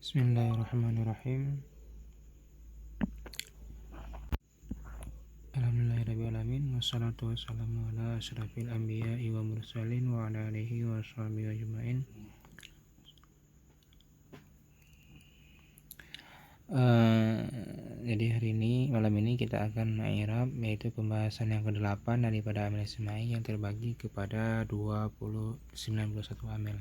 Bismillahirrahmanirrahim. Alhamdulillahirrahmanirrahim. Wassalatu wassalamu ala asyrafil anbiya'i wa mursalin wa ala alihi wa sahbihi ajma'in. Jadi malam ini kita akan mengirab yaitu pembahasan yang ke-8 daripada amil isma'i yang terbagi kepada 91 amil.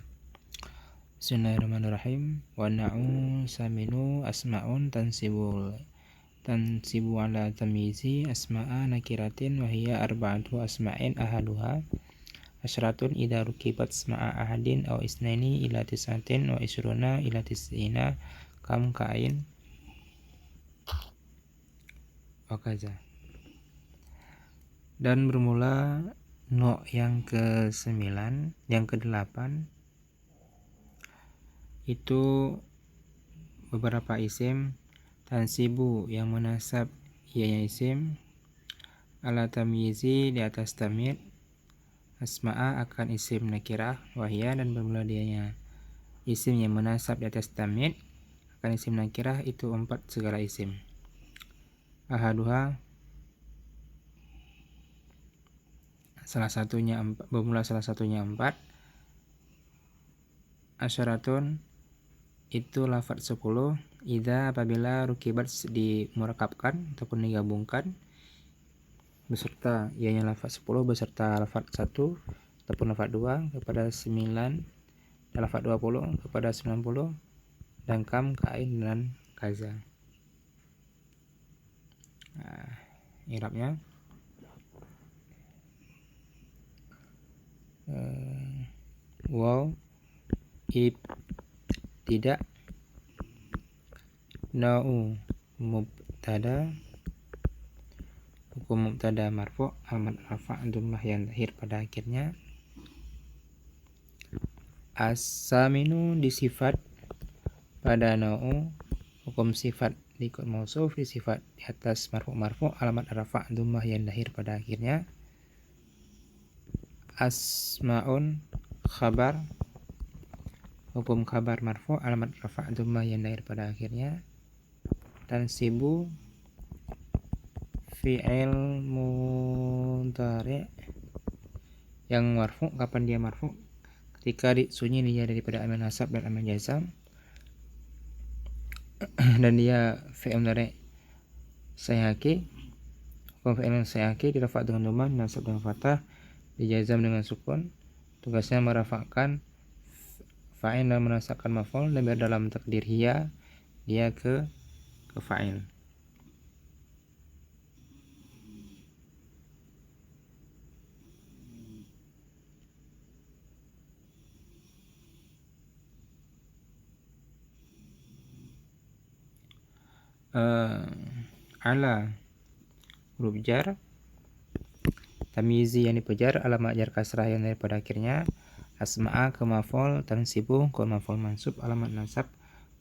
Bismillahirrahmanirrahim. Wa na'u saminu asma'un tansibu ala tamyizi asma'a nakiratin wa hiya arba'atu asma'in ahaduha asyaratun idza rukibat asma'a ahadin aw isnaini ila tis'atin wa isruna ila tis'ina kam kain wakaza. Dan bermula no yang ke-9, yang ke-8 itu beberapa isim tansibu yang menasab ianya isim ala tamyizi di atas tamyiz asma'a akan isim nakirah wahya, dan bermula dianya isim yang menasab di atas tamyiz akan isim nakirah itu 4 segala isim. Ahaduha bermula salah satunya 4. Asyaratun itu lafaz 10. Idza apabila rukibat dimurakabkan ataupun digabungkan beserta ianya lafaz 10 beserta lafaz 1 ataupun lafaz 2 kepada 9 dan lafaz 20 kepada 90 dan kam, kain, dan kaza. I'rabnya waw tidak na'u mubtada, hukum mubtada marfu' alamat rafa' dhammah yang lahir pada akhirnya. As-saminu disifat pada na'u, hukum sifat diikut mausuf disifat di atas marfu' alamat rafa' dhammah yang lahir pada akhirnya. Asma'un khabar, hukum kabar marfu' alamat rafa' dhammah yang lahir pada akhirnya. Tansibu fi'il mudhari' yang marfu', kapan dia marfu'? Ketika sunyi dia daripada amil nasab dan amil jazam dan dia fi'il mudhari' sayhaki, hukum fi'il sayhaki dirafa' dengan dhammah, nasab dengan fathah, dijazam dengan sukun. Tugasnya merafa'kan fa'il dan menasabkan maf'ul, dan biar dalam takdir hiya dia ke fa'il. Ala huruf jar, tamyizi yang dipejar, alamat jar kasrah yang daripada akhirnya. Asma'a ke maf'ul, tansibu ke maf'ul mansub, alamat nasab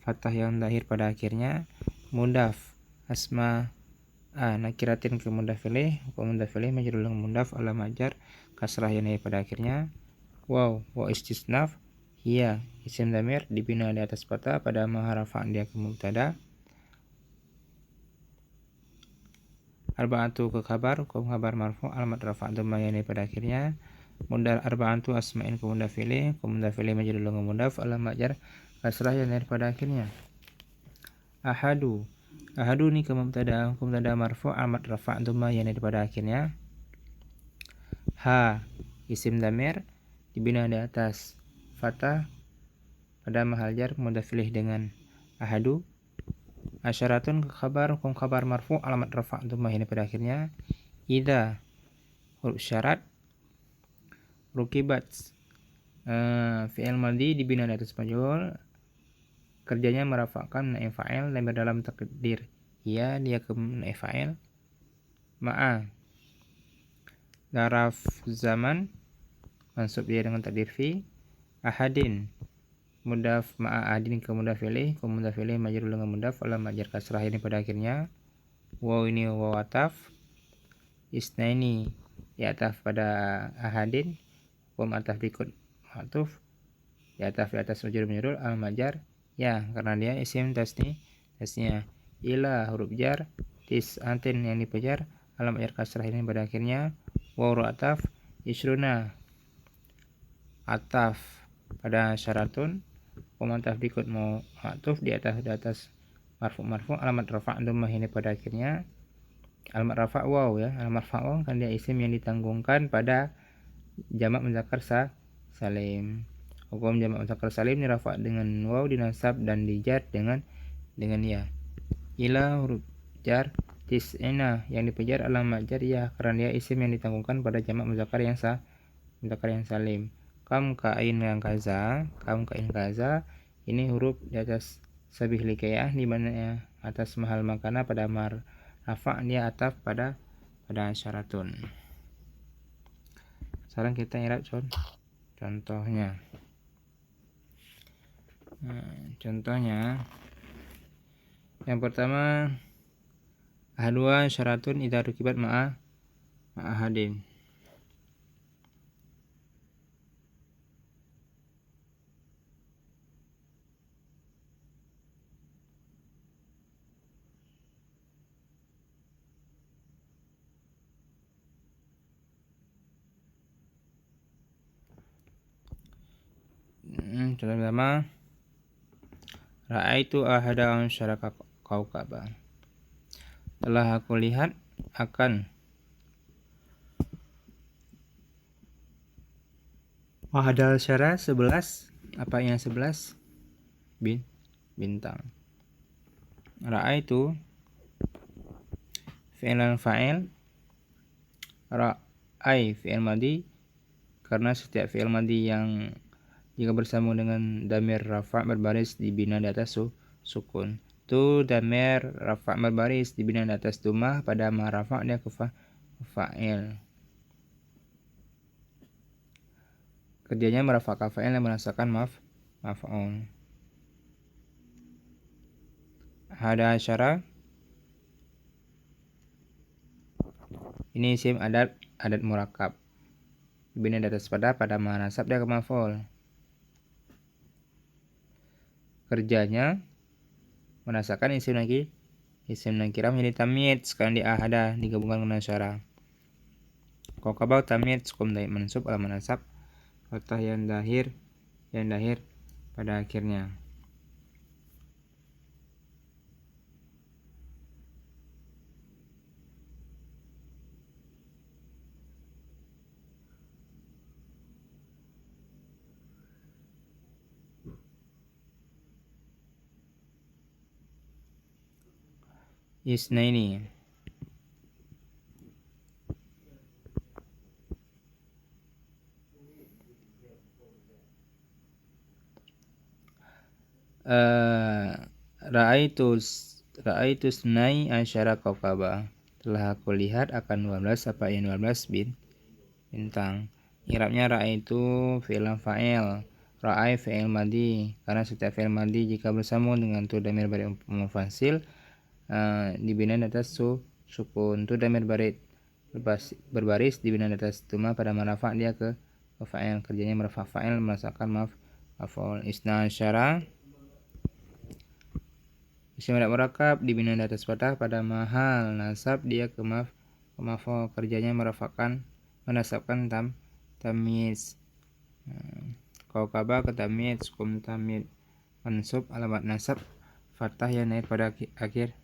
fathah yang lahir pada akhirnya. Mudaf asma nakiratin ke mudaf ilaih, hukum mudaf ilaih majrur dengan mudaf, alamat jar kasrah yang lahir pada akhirnya. Waw wa istisnaf hiya isim dhamir dibina di atas fathah pada maharafa dia ke mubtada. Arba'atu ke kabar, hukum kabar marfu' alamat rafa' dhammah yang lahir pada akhirnya. Mudaf arba'atu asma'in ke mudaf ilaih, hukum mudaf ilaih majrur dengan mudaf, alamat jar kasrah yang lahir pada akhirnya. Ahadu ini ke mubtada, hukum mubtada marfu' alamat rafa' dhammah yang lahir pada akhirnya. Ha isim dhamir dibina di atas fathah pada mahal jar mudaf ilaih dengan ahadu. Asyaratun ke khabar, hukum khabar marfu' alamat rafa' dhammah yang pada akhirnya. Idza huruf syarat rukibat fi'il madhi dibina di atas majhul, kerjanya merafa'kan naib fa'il dan dalam takdir ya dia ke naib fa'il. Ma'a daraf zaman mansub dia dengan takdir fi. Ahadin mudaf ma'a adin ke mudaf ilaih, ke mudaf ilaih majrur dengan mudaf, alamat jar kasrah ini pada akhirnya. Waw ini waw ataf. Isnaini ya ataf pada ahadin, hukum ataf ikut atuf ya ataf di atas majrur majrur, alamat jar ya, karena dia isim tasnya. Ila huruf jar, tis'atin yang dipejar, alamat jar kasrah ini pada akhirnya. Waw ataf, isruna ataf pada syaratun, ataf dikut mau atuf di atas marfu alamat rafa' dhammah ini pada akhirnya. Alamat rafa' waw ya, alamat rafa' waw kan dia isim yang ditanggungkan pada jamak muzakkar salim. Hukum jamak muzakkar salim ini rafa' dengan waw, dinasab dan dijar dengan ya. Ila huruf jar, tis'ina yang dipejar alamat jar ya, karena dia isim yang ditanggungkan pada jamak muzakkar yang salim. Kam kain yang kaza, ini huruf di atas sabih likayah, di mana ya atas mahal makana pada rafa' dia ataf pada syaratun. Sekarang kita i'rab contohnya. Contohnya yang pertama, ahadua syaratun idza rukibat ma'a hadin. Contoh pertama, ra'aitu ahada syaraka kaukaba. Telah aku lihat akan ahadal syara 11. Apa yang 11? Bintang. Ra'aitu fi'lan fa'il, ra'ai fi'il madhi, karena setiap fi'il madhi yang jika bersambung dengan damir rafa' berbaris dibina di atas sukun. Tu damir rafa' berbaris dibina di atas dhammah pada ma rafa' dia ke fa'il. Kerjanya merafa'kan fa'il yang merasakan maf'ul. Hada asyara ini isim adat murakab dibina di atas pada ma nasab dia ke maf'ul. Kerjanya merasakan isim nakirah menjadi tamyiz sekarang di ahada digabungkan dengan asyara. Kaukaba tamyiz hukum daib mansub alamat nasab fathah yang dahir pada akhirnya. Isnaini ra'aitu snai asyara kaukaba. Telah aku lihat akan 12 apa yang 12 bintang. I'rabnya ra'aitu fi'il fa'il, ra'ai fi'il madhi, karena setiap fi'il madhi jika bersambung dengan tu damir bari mufasil dibina di atas sukun. Tu damir bari berbaris dibina di atas tuma pada marafa' dia ke fa'il. Kerjanya marafa' fa'il merasakan maf'ul. Isna asyara isim adat murakab dibina di atas fathah pada mahal nasab dia ke maf'ul. Kerjanya menasabkan tamyiz. Kaukaba ke tamyiz, hukum tamyiz mansub alamat nasab fathah yang naik pada akhir.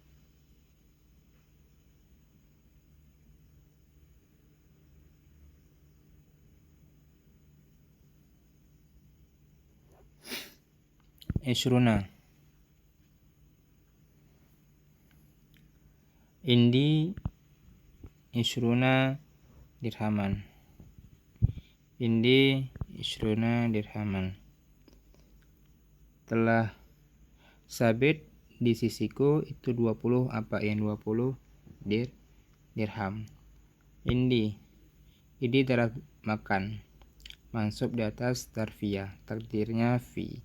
Isruna indi isruna dirhaman. Indi isruna dirhaman. Telah sabit di sisiku itu 20 apa yang 20 dirham. Indi telah makan. Mansub di atas tarfiyah, takdirnya fi.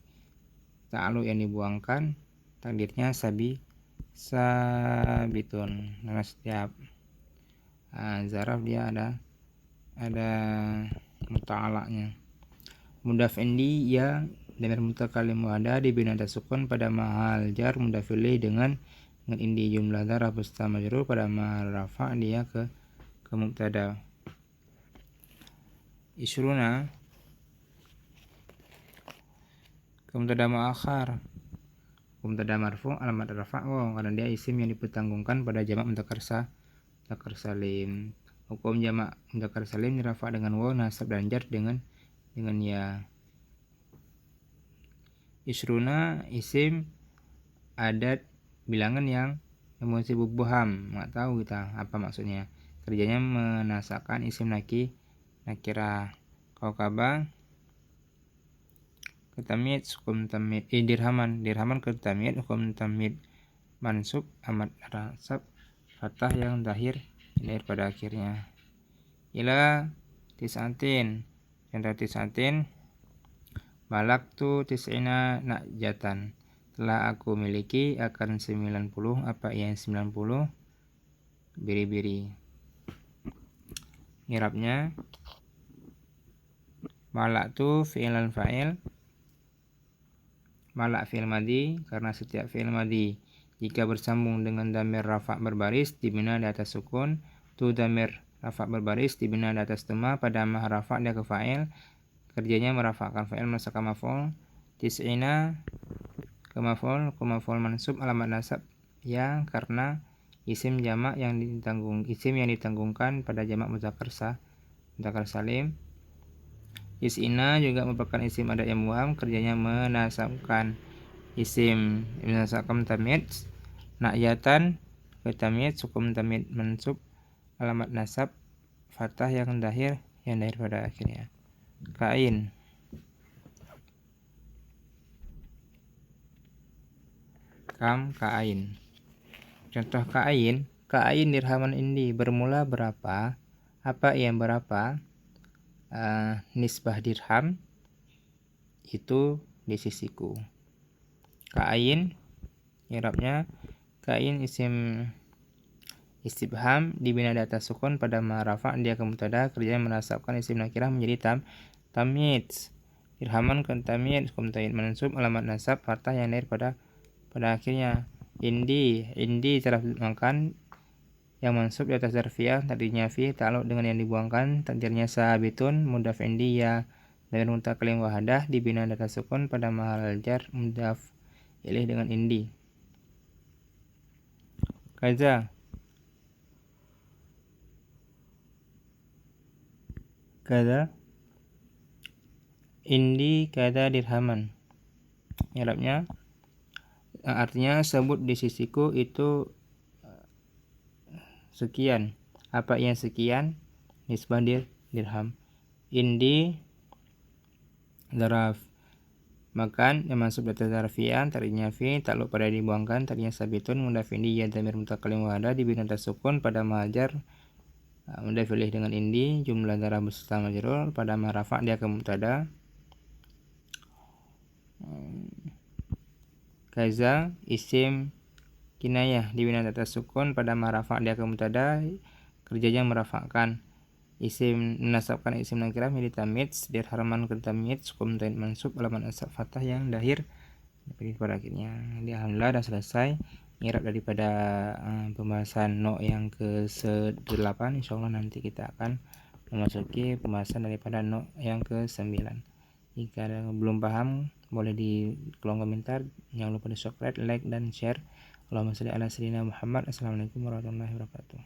Ta'alu yang dibuangkan, takdirnya sabitun. Karena setiap zaraf dia ada muta'alaknya. Mudaf indi ya Dhamir mutakalim muada dibina atas sukun pada mahal jar mudhaf ilaih dengan indi. Jumlah dzaraf beserta majrur pada mahal rafa dia ke mubtada. Isruna ke mubtada muakhar. Mubtada marfu alamat rafa karena dia isim yang dipertanggungkan pada jamak mudzakkar salim. Hukum jamak mudzakkar salim dirafa dengan waw, nasab dan jar dengan ya. Isruna isim adat bilangan yang emosi bubuham, nggak tahu kita apa maksudnya. Kerjanya menasabkan isim nakirah. Kaukaba ketamid hukum tamid dirhaman ketamid hukum tamid mansub amat nasab fathah yang lahir pada akhirnya. Ila tisantin contoh tisantin balaktu tis'ina najatan, telah aku miliki akan 90 apa yang 90 biri-biri. I'rabnya balaktu fi'lan fa'il. Malak fi'il madhi karena setiap fi'il madhi jika bersambung dengan dhamir rafa' berbaris dibina di atas sukun. Tu dhamir rafa' berbaris dibina di atas dhamma pada mah rafa' dia ke fa'il. Kerjanya merafa'kan fa'il masuk maf'ul. Tis'ina ke maf'ul mansub alamat nasab ya karena isim yang ditanggungkan pada jamak mudzakkar salim. Tis'ina juga merupakan isim adat yang muam, kerjanya menasabkan isim menasabkan tamid na'yatan ke tamid hukum tamid mansub alamat nasab fathah yang lahir pada akhirnya. Kain kain. Contoh kain dirhaman indi bermula berapa? Apa yang berapa? Nisbah dirham itu di sisiku. Kain i'rabnya kain isim istifham dibina di atas sukun pada ma rafa' dia ke mubtada, kerjanya menasabkan isim nakirah menjadi tamyiz. Dirhaman ke tamyiz hukum tamyiz mansub alamat nasab fathah yang lahir pada akhirnya. Indi telah dibuangkan yang mansub di atas zarfiyah tadinya fi ta'alluq dengan yang dibuangkan, takdirnya sabitun mudhaf indi ya dhamir mutakalim wahadah dibina di atas sukun pada mahal jar mudhaf ilaih dengan indi. Kaza indi kada dirhaman. I'rabnya artinya sebut di sisiku itu sekian. Apa yang sekian? Nisbah dirham. Indi zaraf makan yang masuk data zarfiyah tadinya fi takluk pada dibuangkan tadinya sabitun mudhaf indi ya dhamir mutakalim wahadah dibina atas sukun pada majar mudhaf ilaih dengan indi. Jumlah zaraf beserta majrur pada ma rafa' dia ke mubtada. Kaza isim kinayah dibina atas sukun pada ma rafa' dia ke mubtada, kerjanya merafa'kan isim menasabkan isim nakirah menjadi tamyiz. Dirhaman ke tamyiz hukum tamyiz mansub alamat nasab fathah yang lahir pada akhirnya. Alhamdulillah dah selesai i'rab daripada pembahasan no yang ke-8. Insyaallah nanti kita akan memasuki pembahasan daripada no yang ke-9. Jika belum paham boleh di kolom komentar. Jangan lupa di subscribe, like dan share. Allahumma shalli ala sayyidina Muhammad. Assalamualaikum warahmatullahi wabarakatuh.